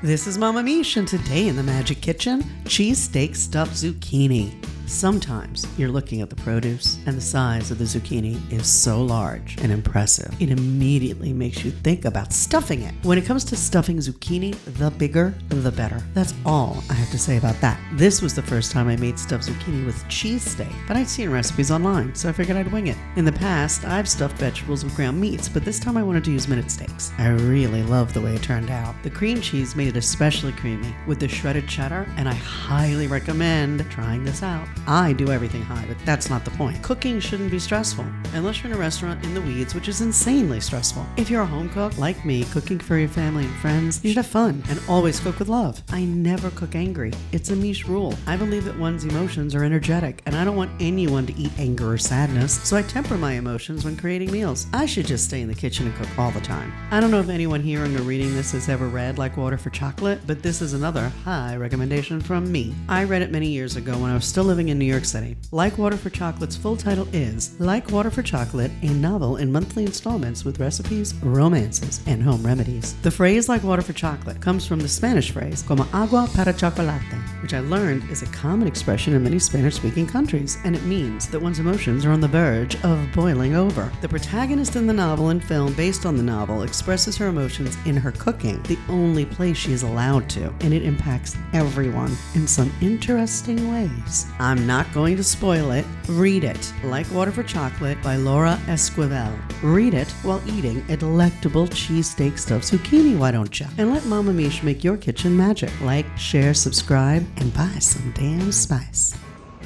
This is Mama Mish, and today in the Magic Kitchen, cheesesteak stuffed zucchini. Sometimes you're looking at the produce and the size of the zucchini is so large and impressive, it immediately makes you think about stuffing it. When it comes to stuffing zucchini, the bigger, the better. That's all I have to say about that. This was the first time I made stuffed zucchini with cheesesteak, but I'd seen recipes online, so I figured I'd wing it. In the past, I've stuffed vegetables with ground meats, but this time I wanted to use minute steaks. I really love the way it turned out. The cream cheese made it especially creamy with the shredded cheddar, and I highly recommend trying this out. I do everything high, but that's not the point. Cooking shouldn't be stressful, unless you're in a restaurant in the weeds, which is insanely stressful. If you're a home cook, like me, cooking for your family and friends, you should have fun and always cook with love. I never cook angry. It's a Mish rule. I believe that one's emotions are energetic, and I don't want anyone to eat anger or sadness, so I temper my emotions when creating meals. I should just stay in the kitchen and cook all the time. I don't know if anyone hearing or reading this has ever read Like Water for Chocolate, but this is another high recommendation from me. I read it many years ago when I was still living in New York City. Like Water for Chocolate's full title is Like Water for Chocolate, a novel in monthly installments with recipes, romances, and home remedies. The phrase Like Water for Chocolate comes from the Spanish phrase como agua para chocolate, which I learned is a common expression in many Spanish-speaking countries, and it means that one's emotions are on the verge of boiling over. The protagonist in the novel and film based on the novel expresses her emotions in her cooking, the only place she is allowed to, and it impacts everyone in some interesting ways. I'm not going to spoil it. Read it. Like Water for Chocolate by Laura Esquivel. Read it while eating a delectable cheesesteak stuffed zucchini, why don't you? And let Mama Mish make your kitchen magic. Like, share, subscribe, and buy some damn spice.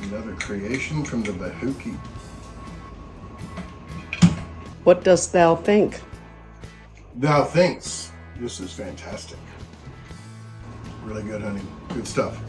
Another creation from the Bahuki. What dost thou think? Thou thinks this is fantastic. Really good, honey. Good stuff.